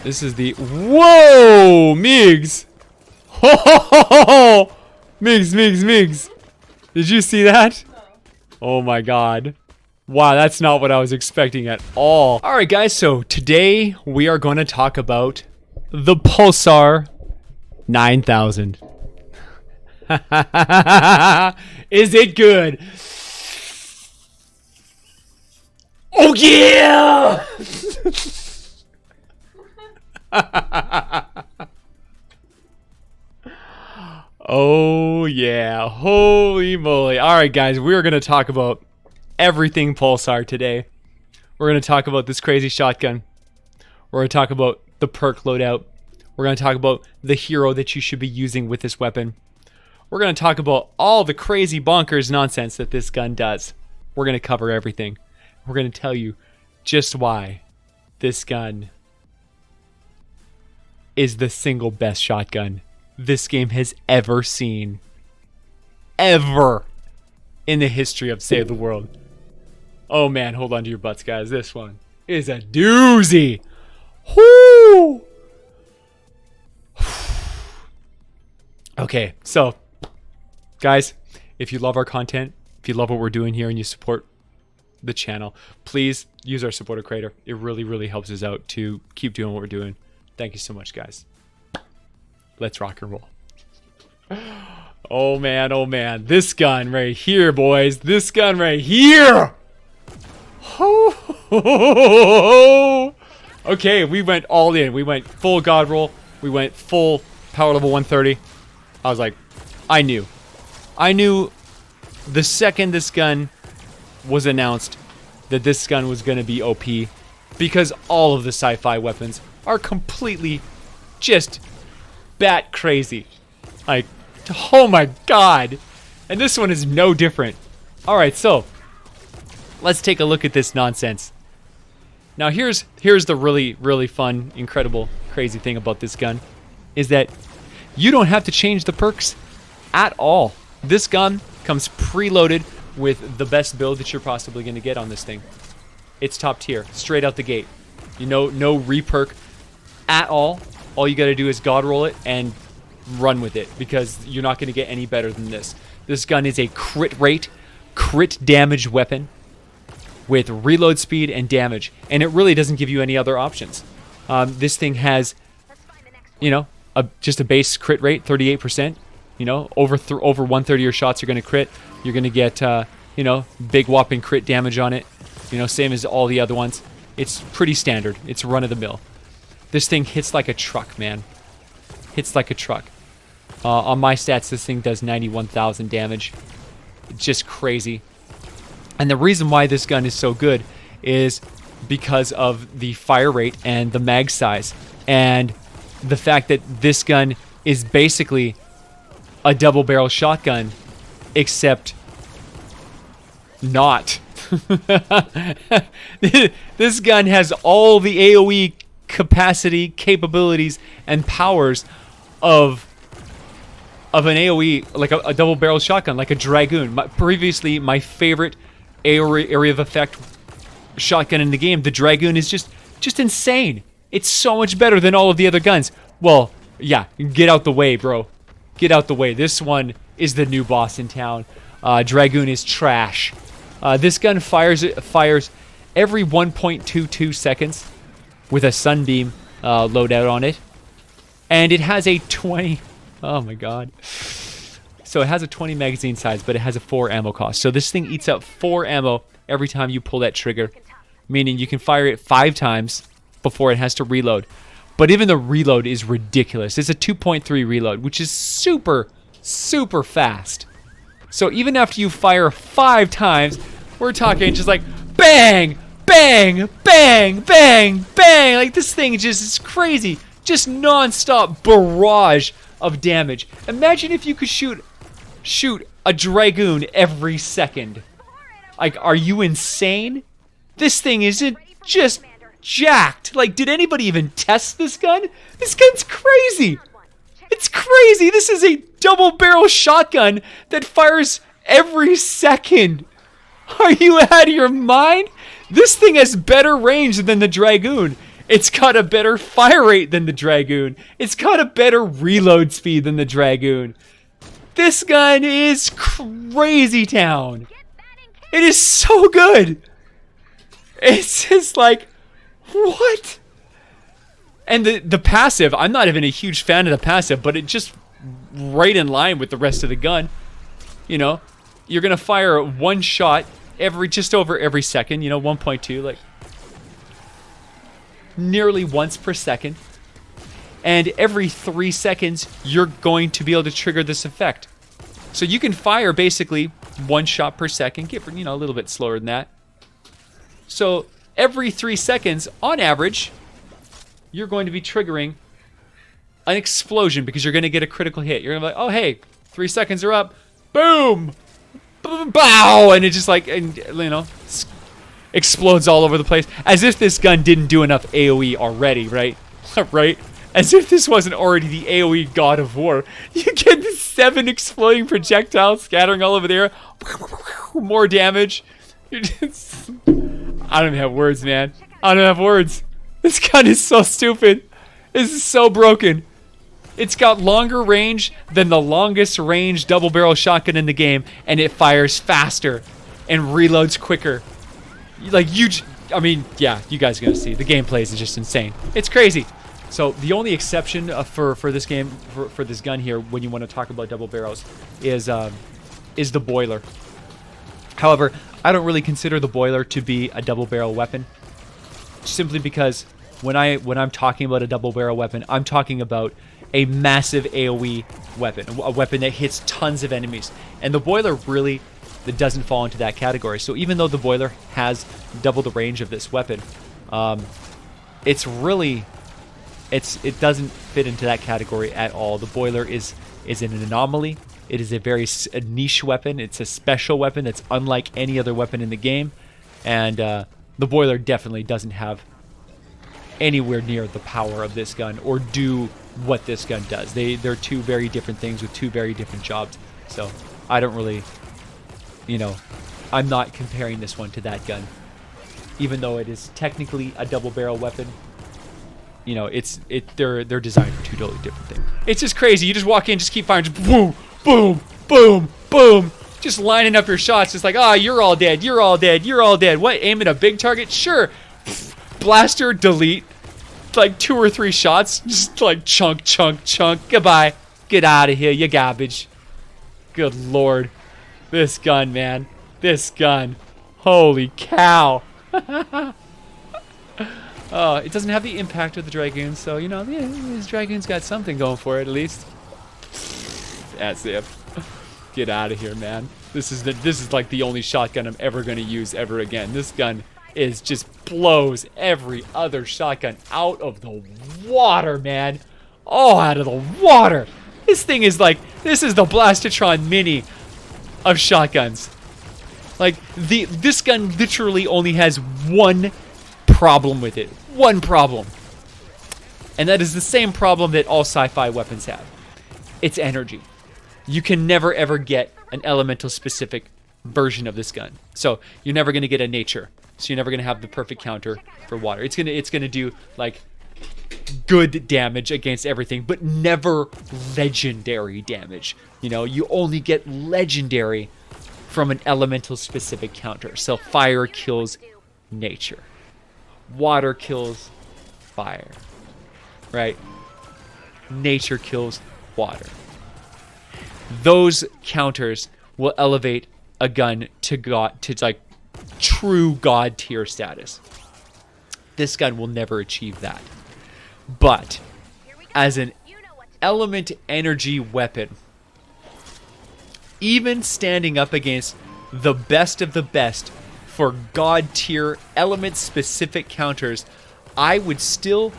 This is the... Whoa! Migs! Ho ho ho ho ho! Migs, Migs, Migs! Did you see that? Oh my god. Wow, that's not what I was expecting at all. Alright guys, so today we are going to talk about the Pulsar 9000. Is it good? Oh yeah! Oh yeah, holy moly. Alright guys, we're going to talk about everything Pulsar today. We're going to talk about this crazy shotgun. We're going to talk about the perk loadout. We're going to talk about the hero that you should be using with this weapon. We're going to talk about all the crazy bonkers nonsense that this gun does. We're going to cover everything. We're going to tell you just why this gun is the single best shotgun this game has ever seen. Ever. In the history of Save the World. Oh man, hold on to your butts, guys. This one is a doozy. Whoo! Okay, so, guys, if you love our content, if you love what we're doing here and you support the channel, please use our supporter creator. It really, really helps us out to keep doing what we're doing. Thank you so much, guys. Let's rock and roll. Oh man, this gun right here, boys. This gun right here. Okay, we went all in. We went full god roll. We went full power level 130. I was like, I knew the second this gun was announced that this gun was going to be OP, because all of the Sci-Fi weapons are completely just bat crazy. Like, oh my god. And this one is no different. Alright, so let's take a look at this nonsense. Now here's the really, really fun, incredible, crazy thing about this gun, is that you don't have to change the perks at all. This gun comes preloaded with the best build that you're possibly going to get on this thing. It's top tier, straight out the gate. You know, no re-perk at all. All you got to do is god roll it and run with it, because you're not going to get any better than this. This gun is a crit rate, crit damage weapon with reload speed and damage, and it really doesn't give you any other options. This thing has, you know, just a base crit rate, 38%. You know, over 1/3 of your shots are going to crit. You're going to get, you know, big whopping crit damage on it. You know, same as all the other ones. It's pretty standard. It's run of the mill. This thing hits like a truck, man. Hits like a truck. On my stats, this thing does 91,000 damage. It's just crazy. And the reason why this gun is so good is because of the fire rate and the mag size. And the fact that this gun is basically a double barrel shotgun, except not. This gun has all the AoE capacity, capabilities, and powers of an AoE, like a double barrel shotgun, like a Dragoon. Previously, my favorite area of effect shotgun in the game, the Dragoon, is just insane. It's so much better than all of the other guns. Well, yeah, get out the way, bro. Get out the way. This one is the new boss in town. Dragoon is trash. This gun fires every 1.22 seconds with a sunbeam loadout on it. And it has a 20... Oh my god. So it has a 20 magazine size, but it has a 4 ammo cost. So this thing eats up 4 ammo every time you pull that trigger. Meaning you can fire it 5 times before it has to reload. But even the reload is ridiculous. It's a 2.3 reload, which is super, super fast. So even after you fire 5 times, we're talking just like bang, bang, bang, bang, bang. Like, this thing just is crazy. Just non-stop barrage of damage. Imagine if you could shoot a Dragoon every second. Like, are you insane? This thing isn't just jacked. Like, did anybody even test this gun? This gun's crazy. It's crazy. This is a double barrel shotgun that fires every second. Are you out of your mind? This thing has better range than the Dragoon. It's got a better fire rate than the Dragoon. It's got a better reload speed than the Dragoon. This gun is crazy town. It is so good. It's just like, what? And the passive, I'm not even a huge fan of the passive, but it just right in line with the rest of the gun. You know, you're gonna fire one shot just over every second, you know, 1.2, like nearly once per second. And every 3 seconds, you're going to be able to trigger this effect. So you can fire basically one shot per second, you know, a little bit slower than that. So every 3 seconds, on average, you're going to be triggering an explosion because you're going to get a critical hit. You're going to be like, oh, hey, 3 seconds are up. Boom! Boom, bow! And it just like, and, you know, explodes all over the place. As if this gun didn't do enough AoE already, right? Right? As if this wasn't already the AoE god of war. You get 7 exploding projectiles scattering all over the air. More damage. You're just... I don't even have words, man. I don't have words. This gun is so stupid. This is so broken. It's got longer range than the longest range double barrel shotgun in the game, and it fires faster and reloads quicker. Like, I mean, yeah, you guys are gonna see. The gameplay is just insane. It's crazy. So the only exception for this game, for this gun here, when you want to talk about double barrels, is the boiler. However, I don't really consider the boiler to be a double barrel weapon, simply because when I'm talking about a double barrel weapon, I'm talking about a massive AoE weapon, a weapon that hits tons of enemies, and the boiler really doesn't fall into that category. So even though the boiler has double the range of this weapon, it doesn't fit into that category at all. The boiler is an anomaly. It is a very niche weapon. It's a special weapon that's unlike any other weapon in the game, and the boiler definitely doesn't have anywhere near the power of this gun or do what this gun does. They're two very different things with two very different jobs. So I don't really, you know, I'm not comparing this one to that gun, even though it is technically a double barrel weapon. You know, they're designed for two totally different things. It's just crazy. You just walk in, just keep firing, just boom, boom, boom, boom, just lining up your shots. Just like, ah, you're all dead, you're all dead, you're all dead. What? Aim at a big target? Sure. Blaster, delete. Like 2 or 3 shots, just like chunk, chunk, chunk. Goodbye. Get out of here, you garbage. Good lord, this gun, man. This gun. Holy cow. Oh, it doesn't have the impact of the Dragoon, so, you know, yeah, this Dragoon's got something going for it, at least. That's it. Get out of here, man. This is like the only shotgun I'm ever going to use ever again. This gun just blows every other shotgun out of the water, man. Oh, out of the water. This thing is like, this is the Blastitron Mini of shotguns. Like, this gun literally only has one problem with it. One problem. And that is the same problem that all sci-fi weapons have. It's energy. You can never ever get an elemental specific version of this gun. So you're never going to get a nature. So you're never going to have the perfect counter for water. It's gonna do like good damage against everything, but never legendary damage. You know, you only get legendary from an elemental specific counter. So fire kills nature. Water kills fire, right? Nature kills water. Those counters will elevate a gun to like true god tier status. This gun will never achieve that. But as an element energy weapon, even standing up against the best of the best for god tier element specific counters, I would still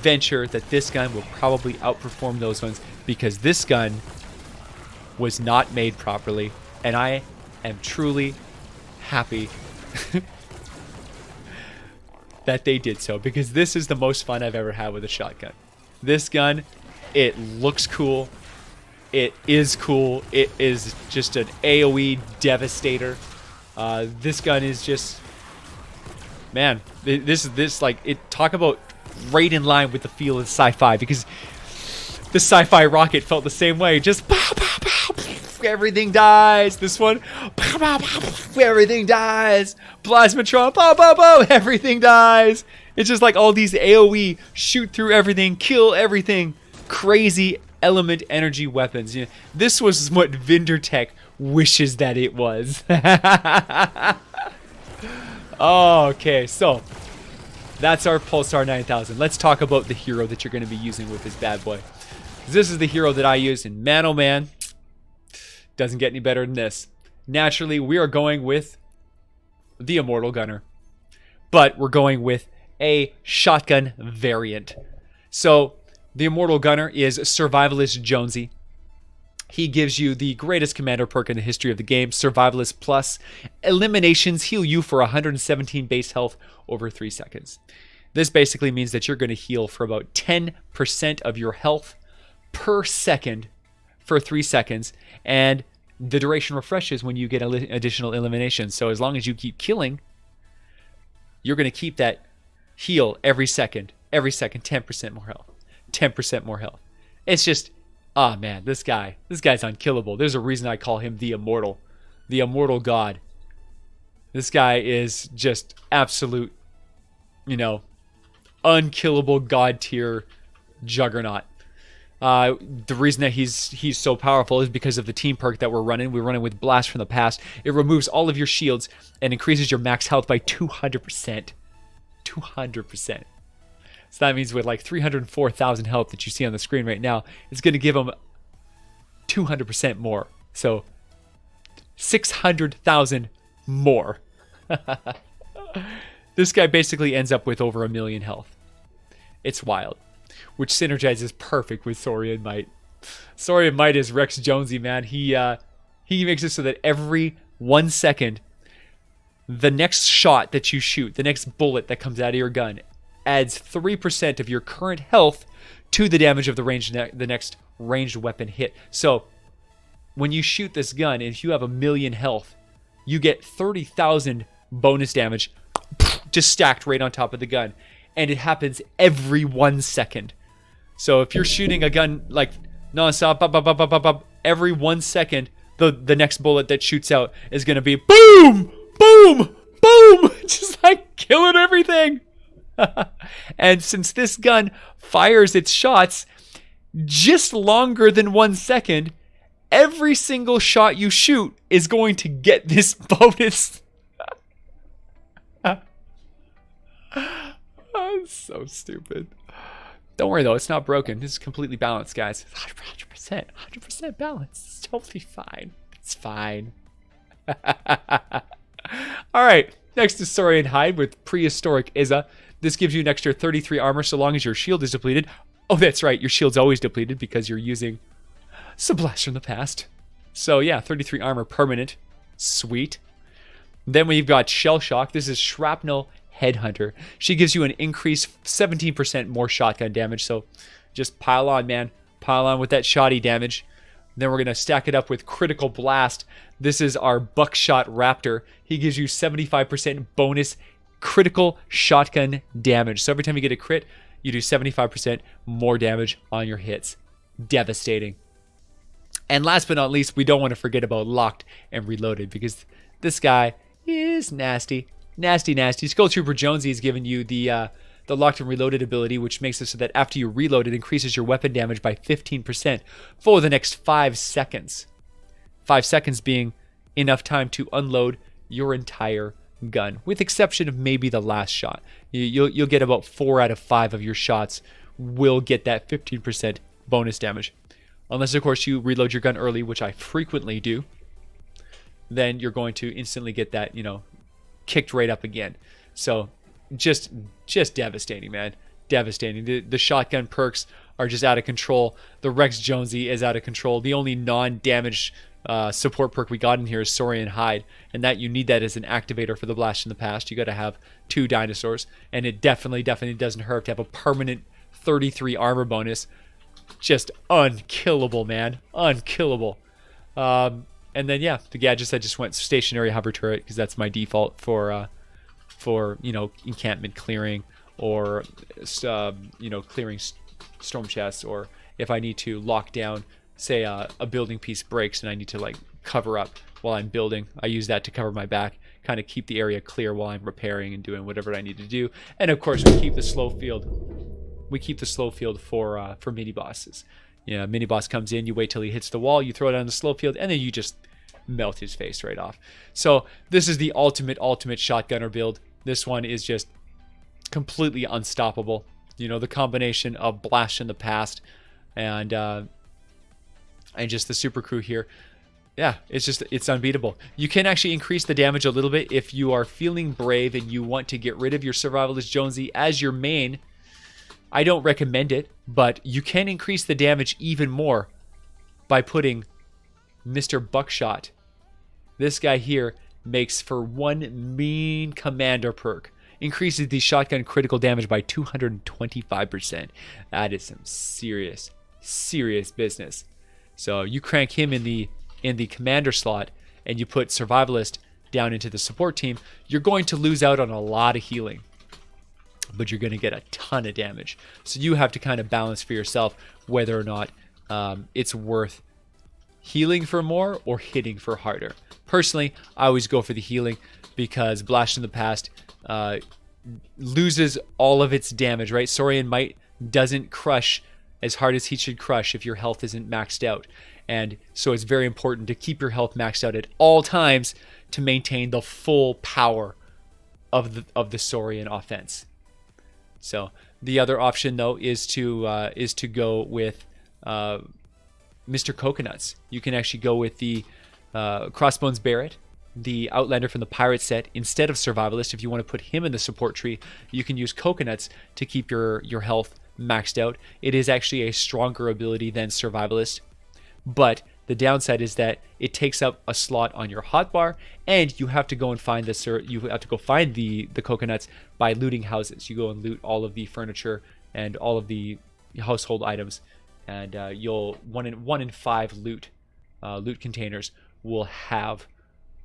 venture that this gun will probably outperform those ones, because this gun was not made properly, and I am truly happy that they did so, because this is the most fun I've ever had with a shotgun. This gun, it looks cool, it is cool, it is just an AoE devastator. This gun is just, man, this like it. Talk about right in line with the feel of Sci-Fi, because the Sci-Fi rocket felt the same way. Just pow, pow, pow, everything dies. This one, pow, pow, pow, everything dies. Plasmatron, pow, pow, pow, everything dies. It's just like all these AoE shoot through everything, kill everything. Crazy element energy weapons. You know, this was what VinderTech wishes that it was. Okay, so that's our Pulsar 9000. Let's talk about the hero that you're going to be using with this bad boy. This is the hero that I use, and man, oh man, doesn't get any better than this. Naturally, we are going with the Immortal Gunner, but we're going with a shotgun variant. So the Immortal Gunner is Survivalist Jonesy. He gives you the greatest commander perk in the history of the game, Survivalist Plus. Eliminations heal you for 117 base health over 3 seconds. This basically means that you're going to heal for about 10% of your health per second for 3 seconds, and the duration refreshes when you get additional eliminations. So as long as you keep killing, you're going to keep that heal every second, 10% more health, 10% more health. It's just, ah, man, this guy's unkillable. There's a reason I call him the Immortal God. This guy is just absolute, unkillable God tier juggernaut. The reason that he's so powerful is because of the team perk that we're running. We're running with Blast from the Past. It removes all of your shields and increases your max health by 200%. 200%. So that means with like 304,000 health that you see on the screen right now, it's going to give him 200% more. So 600,000 more. This guy basically ends up with over 1 million health. It's wild. Which synergizes perfect with Saurian Might. Saurian Might is Rex Jonesy, man. He makes it so that every 1 second, the next shot that you shoot, the next bullet that comes out of your gun, adds 3% of your current health to the damage of the next ranged weapon hit. So when you shoot this gun, and if you have 1 million health, you get 30,000 bonus damage just stacked right on top of the gun. And it happens every 1 second. So if you're shooting a gun like nonstop, every 1 second, the next bullet that shoots out is going to be boom, boom, boom, just like killing everything. And since this gun fires its shots just longer than 1 second, every single shot you shoot is going to get this bonus. So stupid. Don't worry though, it's not broken. This is completely balanced, guys. 100% balanced. It's totally fine. It's fine. Alright, next is Saurian Hide with Prehistoric Izza. This gives you an extra 33 armor so long as your shield is depleted. Oh, that's right, your shield's always depleted because you're using some Blast from the Past. So yeah, 33 armor permanent. Sweet. Then we've got Shell Shock. This is Shrapnel Headhunter. She gives you an increased 17% more shotgun damage, so just pile on, man. Pile on with that shoddy damage. Then we're going to stack it up with Critical Blast. This is our Buckshot Raptor. He gives you 75% bonus critical shotgun damage. So every time you get a crit, you do 75% more damage on your hits. Devastating. And last but not least, we don't want to forget about Locked and Reloaded, because this guy is nasty. Nasty. Skull Trooper Jonesy is giving you the Locked and Reloaded ability, which makes it so that after you reload, it increases your weapon damage by 15% for the next 5 seconds. 5 seconds being enough time to unload your entire gun, with exception of maybe the last shot. You'll get about 4 out of 5 of your shots will get that 15% bonus damage. Unless, of course, you reload your gun early, which I frequently do. Then you're going to instantly get that, kicked right up again. So just devastating, man. Devastating. The shotgun perks are just out of control. The Rex Jonesy is out of control. The only non-damage support perk we got in here is Saurian Hide, and that you need that as an activator for the Blast in the Past. You got to have 2 dinosaurs, and it definitely doesn't hurt to have a permanent 33 armor bonus. Just unkillable, man. Unkillable. And then, yeah, the gadgets, I just went stationary hover turret because that's my default for for, you know, encampment clearing, or you know, clearing storm chests, or if I need to lock down, say a building piece breaks and I need to like cover up while I'm building. I use that to cover my back, kind of keep the area clear while I'm repairing and doing whatever I need to do. And of course, we keep the slow field. We keep the slow field for mini bosses. You know, mini boss comes in, you wait till he hits the wall, you throw it on the slow field, and then you just melt his face right off. So this is the ultimate shotgunner build. This one is just completely unstoppable. You know, the combination of Blast in the Past and just the super crew here. Yeah, it's unbeatable. You can actually increase the damage a little bit if you are feeling brave and you want to get rid of your Survivalist Jonesy as your main. I don't recommend it, but you can increase the damage even more by putting Mr. Buckshot. This guy here makes for one mean commander perk. Increases the shotgun critical damage by 225%. That is some serious business. So you crank him in the commander slot and you put Survivalist down into the support team, you're going to lose out on a lot of healing, but you're going to get a ton of damage. So you have to kind of balance for yourself whether or not it's worth healing for more or hitting for harder. Personally, I always go for the healing because Blast in the Past loses all of its damage, right? Saurian Might doesn't crush as hard as he should crush if your health isn't maxed out. And so it's very important to keep your health maxed out at all times to maintain the full power of the Saurian offense. So the other option though is to go with Mr. Coconuts. You can actually go with the Crossbones Barrett, the Outlander from the Pirate set, instead of Survivalist. If you want to put him in the support tree, you can use Coconuts to keep your health maxed out. It is actually a stronger ability than Survivalist, but the downside is that it takes up a slot on your hotbar, and you have to go and find the Coconuts by looting houses. You go and loot all of the furniture and all of the household items, and you'll one in 5 loot containers will have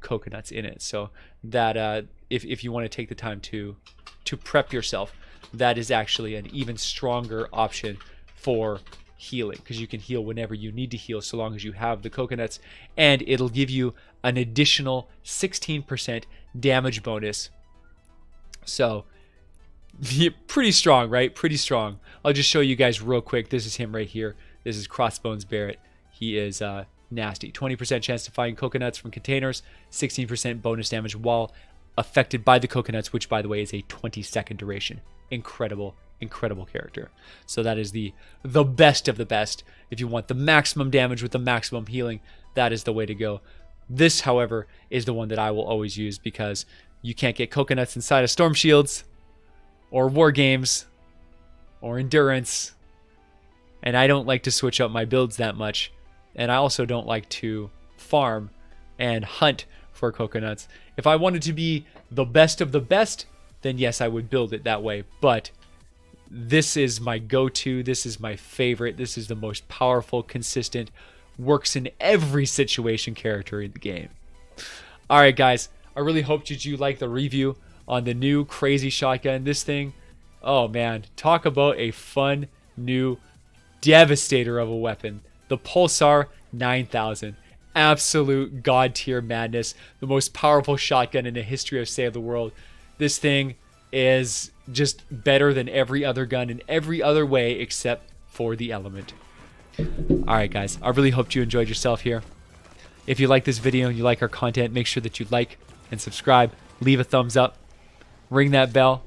Coconuts in it. So that if you want to take the time to prep yourself, that is actually an even stronger option for healing, because you can heal whenever you need to heal so long as you have the Coconuts, and it'll give you an additional 16% damage bonus. So pretty strong, right? Pretty strong. I'll just show you guys real quick. This is him right here. This is Crossbones Barrett. He is nasty. 20% chance to find Coconuts from containers, 16% bonus damage while affected by the Coconuts, which by the way is a 20-second duration. Incredible character. So that is the best of the best. If you want the maximum damage with the maximum healing, that is the way to go. This, however, is the one that I will always use because you can't get Coconuts inside of Storm Shields or War Games or Endurance, and I don't like to switch up my builds that much, and I also don't like to farm and hunt for Coconuts. If I wanted to be the best of the best, then yes, I would build it that way, but this is my go-to. This is my favorite. This is the most powerful, consistent, works in every situation character in the game. All right, guys. I really hope that you like the review on the new crazy shotgun. This thing, oh man, talk about a fun new devastator of a weapon. The Pulsar 9000. Absolute god tier madness. The most powerful shotgun in the history of Save the World. This thing is just better than every other gun in every other way except for the element. Alright guys, I really hope you enjoyed yourself here. If you like this video and you like our content, make sure that you like and subscribe, leave a thumbs up, ring that bell,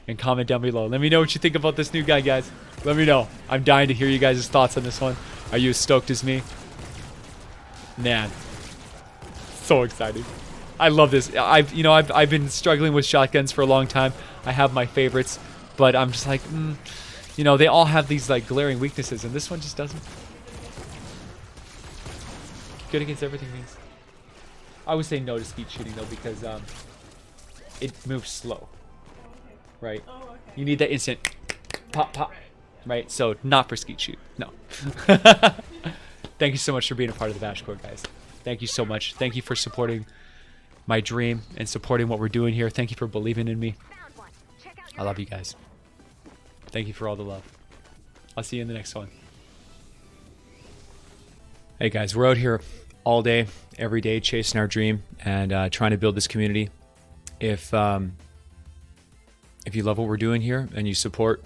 and comment down below. Let me know what you think about this new guy, guys. Let me know. I'm dying to hear you guys' thoughts on this one. Are you as stoked as me? Man, so excited. I love this. I've been struggling with shotguns for a long time. I have my favorites, but I'm just like, they all have these like glaring weaknesses, and this one just doesn't. Good against everything means. I would say no to skeet shooting though, because it moves slow, right? Oh, okay. You need that instant pop, pop, right? So not for skeet shoot. No. Thank you so much for being a part of the VASH Corps, guys. Thank you so much. Thank you for supporting my dream and supporting what we're doing here. Thank you for believing in me. I love you guys. Thank you for all the love. I'll see you in the next one. Hey guys, we're out here all day, every day, chasing our dream and trying to build this community. If you love what we're doing here and you support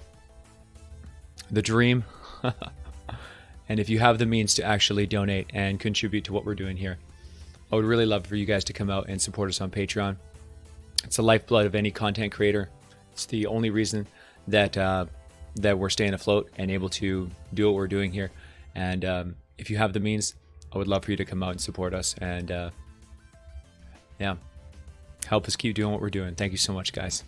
the dream, and if you have the means to actually donate and contribute to what we're doing here, I would really love for you guys to come out and support us on Patreon. It's the lifeblood of any content creator. It's the only reason that that we're staying afloat and able to do what we're doing here. And if you have the means, I would love for you to come out and support us and yeah, help us keep doing what we're doing. Thank you so much, guys.